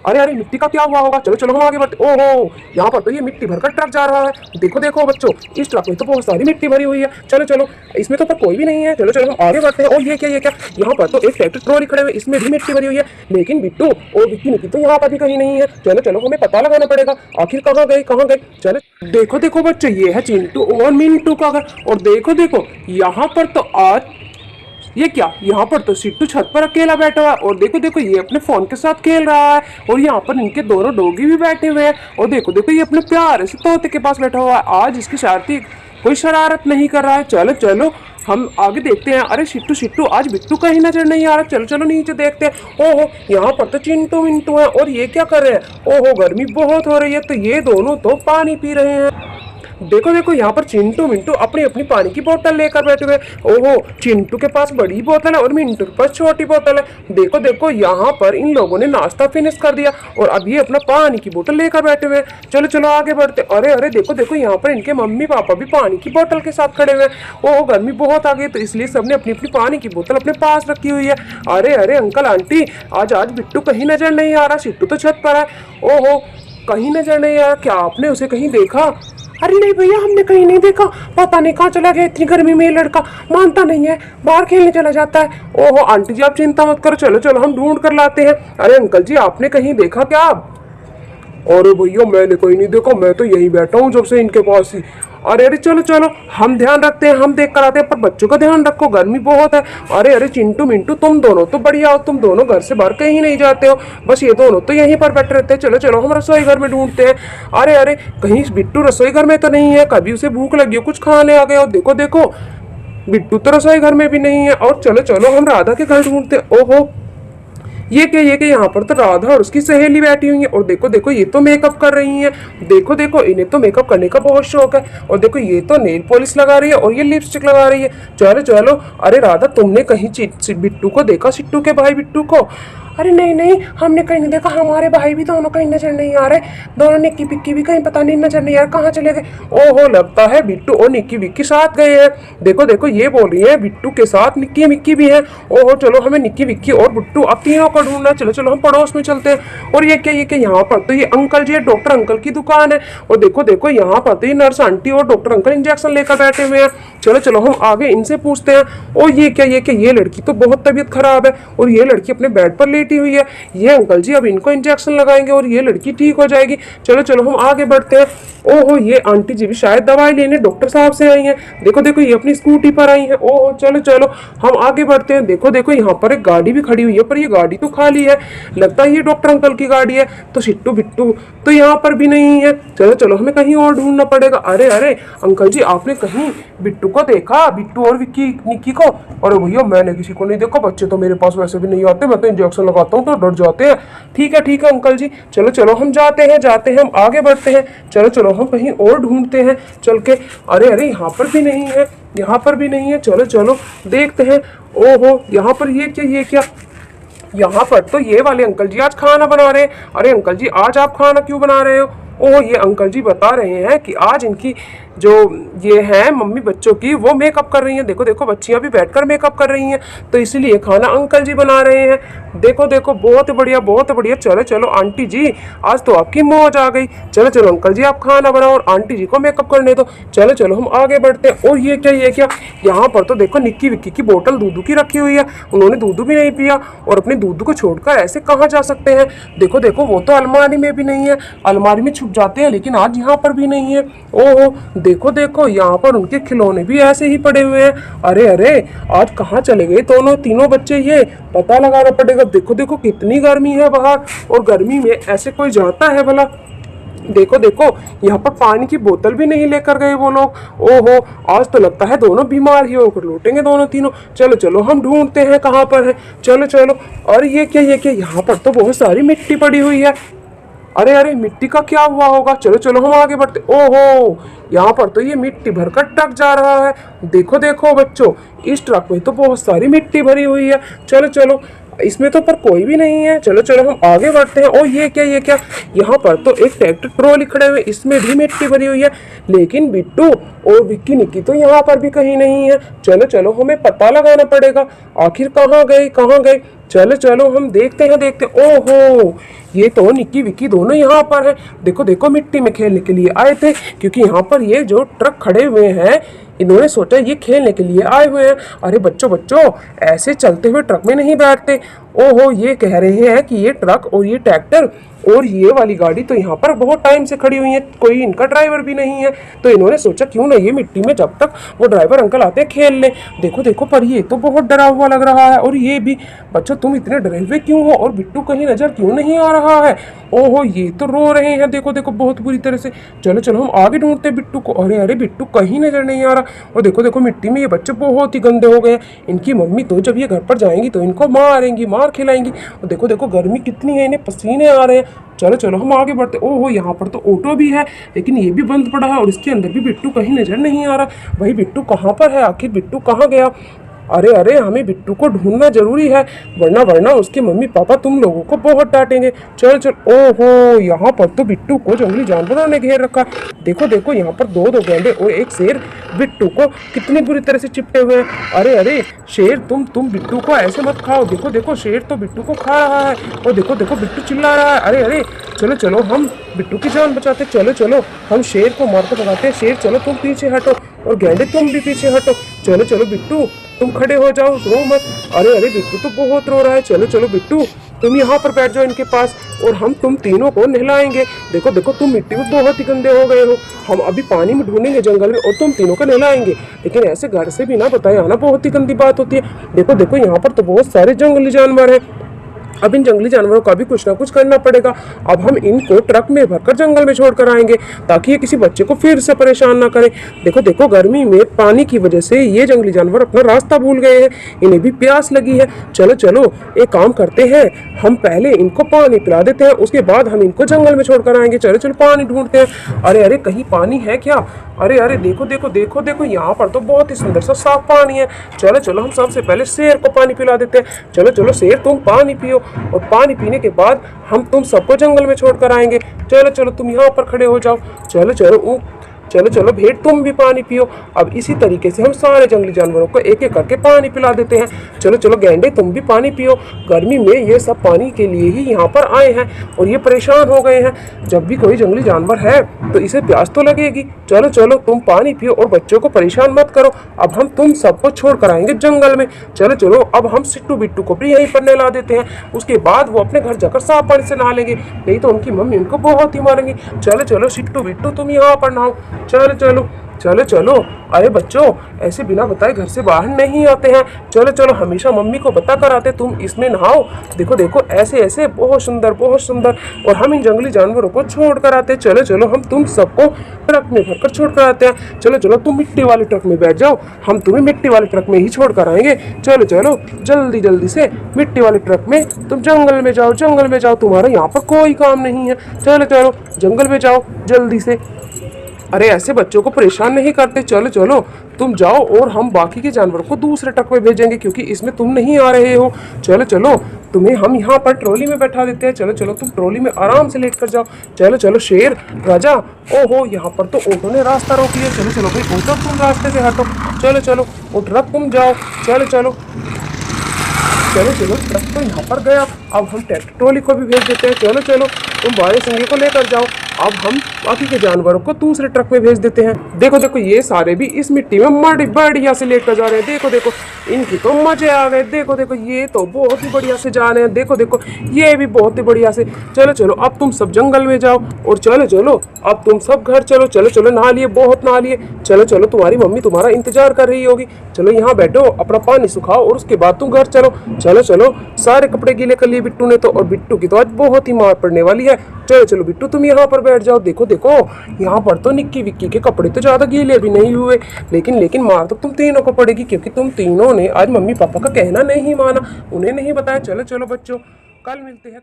अरे अरे मिट्टी का क्या हुआ होगा, चलो चलो हम आगे बढ़ते। ओहो, यहाँ पर तो ये मिट्टी भरकर ट्रक जा रहा है। देखो देखो बच्चों, इस ट्रक में तो बहुत सारी मिट्टी भरी हुई है। चलो चलो, इसमें तो पर कोई भी नहीं है। चलो चलो हम आगे बढ़ते हैं। और ये क्या यहाँ पर तो एक ट्रैक्टर ट्रॉली खड़े हुए, इसमें भी मिट्टी भरी हुई है। लेकिन बिट्टू और विक्की निकी तो यहाँ पर भी कहीं नहीं है। चलो चलो हमें पता लगाना पड़ेगा, आखिर कहाँ गए कहाँ गए। चलो देखो देखो बच्चों, ये है चिंटू और मिंटू का घर। और देखो देखो यहाँ पर तो आज ये क्या, यहाँ पर तो सिट्टू छत पर अकेला बैठा हुआ है। और देखो देखो ये अपने फोन के साथ खेल रहा है। और यहाँ पर इनके दोनों डॉगी भी बैठे हुए हैं। और देखो देखो ये अपने प्यारे से तोते के पास बैठा हुआ है। आज इसकी शरारती कोई शरारत नहीं कर रहा है। चलो चलो हम आगे देखते हैं। अरे सिट्टू सिट्टू, आज बिट्टू कहीं नजर नहीं आ रहा। चलो चलो नीचे देखते हैं। ओहो, यहाँ पर तो चिंटू मिंटू है। और ये क्या कर रहे हैं? ओहो, गर्मी बहुत हो रही है, तो ये दोनों तो पानी पी रहे हैं। देखो देखो यहाँ पर चिंटू मिंटू अपनी अपनी पानी की बोतल लेकर बैठे हुए। ओहो, चिंटू के पास बड़ी बोतल है और मिंटू के पास छोटी बोतल है। देखो देखो यहाँ पर इन लोगों ने नाश्ता फिनिश कर दिया और अब ये अपना पानी की बोतल लेकर बैठे हुए। चलो चलो आगे बढ़ते। अरे अरे देखो देखो यहाँ पर इनके मम्मी पापा भी पानी की बोतल के साथ खड़े हुए। ओहो, गर्मी बहुत आ गई तो इसलिए सबने अपनी अपनी पानी की बोतल अपने पास रखी हुई है। अरे अरे अंकल आंटी, आज आज बिट्टू कहीं नजर नहीं आ रहा। सिट्टू तो छत पर है। ओहो, कहीं नजर नहीं आ रहा। क्या आपने उसे कहीं देखा? अरे नहीं भैया, हमने कहीं नहीं देखा। पता नहीं कहाँ चला गया। इतनी गर्मी में ये लड़का मानता नहीं है, बाहर खेलने चला जाता है। ओहो आंटी जी, आप चिंता मत करो, चलो चलो हम ढूंढ कर लाते हैं। अरे अंकल जी, आपने कहीं देखा क्या आप? अरे भैया मैंने कहीं नहीं देखा, मैं तो यहीं बैठा हूँ जब से इनके पास ही। अरे अरे चलो चलो हम ध्यान रखते हैं, हम देख कर आते हैं, पर बच्चों का ध्यान रखो, गर्मी बहुत है। अरे अरे चिंटू मिंटू, तुम दोनों तो बढ़िया हो, तुम दोनों घर से बाहर कहीं नहीं जाते हो, बस ये दोनों तो यहीं पर बैठे रहते हैं। चलो चलो हम रसोई घर में ढूंढते हैं। अरे अरे कहीं बिट्टू रसोई घर में तो नहीं है, कभी उसे भूख लगी हो कुछ खाने आ गए हो। देखो देखो बिट्टू तो रसोई घर में भी नहीं है। और चलो चलो हम राधा के घर ढूंढते हैं। ओहो, ये क्या यहाँ पर तो राधा और उसकी सहेली बैठी हुई है। और देखो देखो ये तो मेकअप कर रही हैं। देखो देखो इन्हें तो मेकअप करने का बहुत शौक है। और देखो ये तो नेल पॉलिश लगा रही है और ये लिपस्टिक लगा रही है। चलो चलो, अरे राधा तुमने कहीं बिट्टू को देखा, सिट्टू के भाई बिट्टू को? अरे नहीं नहीं, हमने कहीं नहीं देखा, हमारे भाई भी दोनों कहीं नजर नहीं आ रहे। दोनों निक्की पिक्की भी कहीं पता नहीं नजर नहीं आ रहा, कहाँ चले गए। ओहो, लगता है बिट्टू और निक्की विक्की साथ गए हैं। देखो देखो ये बोल रही है बिट्टू के साथ निक्की मिक्की भी है। ओहो, चलो हमें निक्की विक्की और बिट्टू अब तीनों को ढूंढना। चलो चलो हम पड़ोस में चलते हैं। और ये क्या यहाँ पर तो ये अंकल जी, डॉक्टर अंकल की दुकान है। और देखो देखो यहाँ पर तो ये नर्स आंटी और डॉक्टर अंकल इंजेक्शन लेकर बैठे हुए हैं। चलो चलो हम आगे इनसे पूछते हैं। और ये क्या ये लड़की तो बहुत तबीयत खराब है और ये लड़की अपने बेड पर लेटी हुई है। ये अंकल जी अब इनको इंजेक्शन लगाएंगे और ये लड़की ठीक हो जाएगी। चलो चलो हम आगे बढ़ते हैं। ओहो, ये आंटी जी भी शायद दवाई लेने डॉक्टर साहब से आई हैं। देखो देखो ये अपनी स्कूटी पर आई हैं। ओहो, चलो चलो हम आगे बढ़ते हैं। देखो देखो यहाँ पर एक गाड़ी भी खड़ी हुई है, पर ये गाड़ी तो खाली है, लगता है ये डॉक्टर अंकल की गाड़ी है। तो सिट्टू बिट्टू तो यहाँ पर भी नहीं है। चलो चलो हमें कहीं और ढूंढना पड़ेगा। अरे अरे अंकल जी, आपने कहीं बिट्टू को देखा, बिट्टू और विक्की निक्की को? अरे भैया मैंने किसी को नहीं देखा, बच्चे तो मेरे पास वैसे भी नहीं आते, मैं तो इंजेक्शन लगाता हूँ तो डर जाते हैं। ठीक है अंकल जी, चलो चलो हम जाते हैं हम आगे बढ़ते हैं। चलो चलो हम कहीं और ढूंढते हैं चल के। अरे अरे यहाँ पर भी नहीं है, यहाँ पर भी नहीं है। चलो चलो देखते हैं। ओहो, यहाँ पर ये क्या यहाँ पर तो ये वाले अंकल जी आज खाना बना रहे हैं। अरे अंकल जी, आज आप खाना क्यों बना रहे हो? ओह, ये अंकल जी बता रहे हैं कि आज इनकी जो ये है मम्मी बच्चों की, वो मेकअप कर रही हैं। देखो देखो बच्चियां भी बैठकर मेकअप कर रही हैं, तो इसलिए खाना अंकल जी बना रहे हैं। देखो देखो बहुत बढ़िया बहुत बढ़िया। चलो चलो आंटी जी, आज तो आपकी मौज आ गई। चलो चलो अंकल जी आप खाना बनाओ और आंटी जी को मेकअप करने दो। चलो चलो हम आगे बढ़ते हैं। और ये क्या यहाँ पर तो देखो निक्की विक्की की बोतल दूध की रखी हुई है। उन्होंने दूध भी नहीं पिया और अपने दूध को छोड़कर ऐसे कहाँ जा सकते हैं? देखो देखो वो तो अलमारी में भी नहीं है, अलमारी में छुप जाते हैं, लेकिन आज यहाँ पर भी नहीं है। ओहो, देखो देखो यहाँ पर उनके खिलौने भी ऐसे ही पड़े हुए हैं। अरे अरे आज कहाँ चले गए दोनों तीनों बच्चे? ये पता लगाना पड़ेगा। देखो देखो कितनी गर्मी है बाहर, और गर्मी में ऐसे कोई जाता है भला? देखो देखो यहाँ पर पानी की बोतल भी नहीं लेकर गए वो लोग। ओहो, आज तो लगता है दोनों बीमार ही होकर लौटेंगे दोनों तीनों। चलो चलो हम ढूंढते हैं कहाँ पर है। चलो चलो। और ये क्या यहाँ पर तो बहुत सारी मिट्टी पड़ी हुई है। अरे अरे मिट्टी का क्या हुआ होगा? चलो चलो हम आगे बढ़ते। ओहो, यहाँ पर तो ये मिट्टी भरकर ट्रक जा रहा है। देखो देखो बच्चों, इस ट्रक में तो बहुत सारी मिट्टी भरी हुई है। चलो चलो, इसमें तो पर कोई भी नहीं है। चलो चलो हम आगे बढ़ते हैं। और ये क्या यहाँ पर तो एक ट्रैक्टर ट्रॉली खड़े हुए, इसमें भी मिट्टी भरी हुई है, लेकिन बिट्टू और विक्की निक्की तो यहाँ पर भी कहीं नहीं है। चलो चलो हमें पता लगाना पड़ेगा, आखिर कहाँ गए कहाँ गए। चलो चलो हम देखते हैं। ओहो, ये तो निक्की विक्की दोनों यहाँ पर है। देखो देखो मिट्टी में खेलने के लिए आए थे, क्योंकि यहाँ पर ये जो ट्रक खड़े हुए हैं इन्होंने सोचा ये खेलने के लिए आए हुए हैं। अरे बच्चों बच्चों, ऐसे चलते हुए ट्रक में नहीं बैठते। ओहो, ये कह रहे हैं कि ये ट्रक और ये ट्रैक्टर और ये वाली गाड़ी तो यहाँ पर बहुत टाइम से खड़ी हुई है, कोई इनका ड्राइवर भी नहीं है। तो इन्होंने सोचा क्यों ना ये मिट्टी में जब तक वो ड्राइवर अंकल आते हैं खेल लें। देखो देखो, पर ये तो बहुत डरा हुआ लग रहा है। और ये भी, बच्चों तुम इतने डरे हुए क्यों हो? और बिट्टू कहीं नजर क्यों नहीं आ रहा है? ओहो, ये तो रो रहे हैं, देखो देखो बहुत बुरी तरह से। चलो चलो हम आगे ढूंढते हैं बिट्टू को। अरे अरे, बिट्टू कहीं नजर नहीं आ रहा। और देखो देखो मिट्टी में ये बच्चे बहुत ही गंदे हो गए हैं। इनकी मम्मी तो जब ये घर पर जाएंगी तो इनको मारेंगी, मार खिलाएंगी। और देखो देखो गर्मी कितनी है, इन्हें पसीने आ रहे हैं। चलो चलो हम आगे बढ़ते। ओहो, यहाँ पर तो ऑटो भी है, लेकिन ये भी बंद पड़ा है और इसके अंदर भी बिट्टू कहीं नजर नहीं आ रहा। भाई बिट्टू कहाँ पर है? आखिर बिट्टू कहाँ गया? अरे अरे, हमें बिट्टू को ढूंढना जरूरी है, वरना वरना उसके मम्मी पापा तुम लोगों को बहुत डांटेंगे। चल चल। ओहो, यहाँ पर तो बिट्टू को जंगली जानवरों ने घेर रखा। देखो देखो, यहाँ पर दो दो गैंडे और एक शेर बिट्टू को कितनी बुरी तरह से चिपटे हुए हैं। अरे अरे शेर, तुम बिट्टू को ऐसे मत खाओ। देखो देखो, शेर तो बिट्टू को खा रहा है। और देखो देखो बिट्टू चिल्ला रहा है। अरे अरे, चलो चलो हम बिट्टू की जान बचाते। चलो चलो हम शेर को मारकर भगाते हैं। शेर चलो तुम पीछे हटो, और गैंडे तुम भी पीछे हटो। चलो चलो बिट्टू तुम खड़े हो जाओ, रो मत। अरे अरे, बिट्टू तो बहुत रो रहा है। चलो चलो बिट्टू तुम यहाँ पर बैठ जाओ इनके पास, और हम तुम तीनों को नहलाएंगे। देखो देखो, तुम मिट्टी में बहुत ही गंदे हो गए हो। हम अभी पानी में ढूंढेंगे जंगल में और तुम तीनों को नहलाएंगे। लेकिन ऐसे घर से भी ना बताए आना बहुत ही गंदी बात होती है। देखो देखो, यहाँ पर तो बहुत सारे जंगली जानवर हैं। अब इन जंगली जानवरों का भी कुछ ना कुछ करना पड़ेगा। अब हम इनको ट्रक में भरकर जंगल में छोड़कर आएंगे, ताकि ये किसी बच्चे को फिर से परेशान ना करें। देखो देखो, गर्मी में पानी की वजह से ये जंगली जानवर अपना रास्ता भूल गए हैं, इन्हें भी प्यास लगी है। चलो चलो एक काम करते हैं, हम पहले इनको पानी पिला देते हैं, उसके बाद हम इनको जंगल में छोड़कर आएंगे। चलो चलो पानी ढूंढते हैं। अरे अरे, कहीं पानी है क्या? अरे अरे, देखो देखो देखो देखो, यहाँ पर तो बहुत ही सुंदर सा साफ पानी है। चलो चलो हम सबसे पहले शेर को पानी पिला देते हैं। चलो चलो शेर तुम पानी पियो, और पानी पीने के बाद हम तुम सबको जंगल में छोड़कर आएंगे। चलो चलो तुम यहाँ पर खड़े हो जाओ। चलो चलो चलो चलो भेड़ तुम भी पानी पियो। अब इसी तरीके से हम सारे जंगली जानवरों को एक एक करके पानी पिला देते हैं। चलो चलो गैंडे तुम भी पानी पियो। गर्मी में ये सब पानी के लिए ही यहाँ पर आए हैं और ये परेशान हो गए हैं। जब भी कोई जंगली जानवर है तो इसे प्यास तो लगेगी। चलो चलो तुम पानी पियो और बच्चों को परेशान मत करो। अब हम तुम सबको छोड़ कर आएंगे जंगल में। चलो चलो अब हम सिट्टू बिट्टू को भी यहीं पर नहला देते हैं, उसके बाद वो अपने घर जाकर साफ पानी से नहा लेंगे, नहीं तो उनकी मम्मी उनको बहुत ही मारेंगी। चलो चलो सिट्टू बिट्टू तुम यहाँ पर नहाओ। चलो चलो चलो चलो। अरे बच्चों, ऐसे बिना बताए घर से बाहर नहीं आते हैं। चलो चलो, हमेशा मम्मी को बता कर आते तुम इसमें नहाओ। देखो देखो, ऐसे ऐसे बहुत सुंदर बहुत सुंदर। और हम इन जंगली जानवरों को छोड़ कर आते हैं। चलो चलो हम तुम सबको ट्रक में भरकर छोड़ कर आते हैं। चलो चलो तुम मिट्टी वाले ट्रक में बैठ जाओ, हम तुम्हें मिट्टी वाले ट्रक में ही छोड़ कर आएंगे। चलो चलो जल्दी जल्दी से मिट्टी वाले ट्रक में तुम जंगल में जाओ, जंगल में जाओ, तुम्हारा यहाँ पर कोई काम नहीं है। चलो चलो जंगल में जाओ जल्दी से। अरे ऐसे बच्चों को परेशान नहीं करते। चलो चलो तुम जाओ, और हम बाकी के जानवरों को दूसरे ट्रक में भेजेंगे, क्योंकि इसमें तुम नहीं आ रहे हो। चलो चलो तुम्हें हम यहाँ पर ट्रॉली में बैठा देते हैं। चलो चलो तुम ट्रॉली में आराम से लेट कर जाओ। चलो चलो शेर राजा। ओहो, यहाँ पर तो ऑटो ने रास्ता रोक लिया। चलो चलो भाई ऑटो तुम रास्ते से हटो। चलो चलो वो ट्रक तुम जाओ। चलो चलो चलो चलो ट्रक तो यहाँ पर गया। अब हम ट्रैक्टर ट्रॉली को भी भेज देते हैं। चलो चलो तुम बारे सिंगे को लेकर जाओ। अब हम बाकी के जानवरों को दूसरे ट्रक में भेज देते हैं। देखो देखो, ये सारे भी इस मिट्टी में बढ़िया से लेकर जा रहे हैं। देखो देखो, इनकी तो मजे आ गए। देखो देखो, ये तो बहुत ही बढ़िया से जा रहे हैं। देखो देखो, ये भी बहुत ही बढ़िया से। चलो चलो अब तुम सब जंगल में जाओ, और चलो चलो अब तुम सब घर चलो। चलो चलो नहा लिए, बहुत नहा लिए। चलो चलो तुम्हारी मम्मी तुम्हारा इंतजार कर रही होगी। चलो यहाँ बैठो, अपना पानी सुखाओ, और उसके बाद तुम घर चलो। चलो चलो सारे कपड़े गीले कर लिए बिट्टू ने तो, और बिट्टू की तो आज बहुत ही मार पड़ने वाली है। चलो चलो बिट्टू तुम यहाँ पर बैठ जाओ। देखो देखो, यहाँ पर तो निक्की विक्की के कपड़े तो ज्यादा गीले भी नहीं हुए, लेकिन मार तो तुम तीनों को पड़ेगी, क्योंकि तुम तीनों ने आज मम्मी पापा का कहना नहीं माना, उन्हें नहीं बताया। चलो चलो बच्चों, कल मिलते हैं।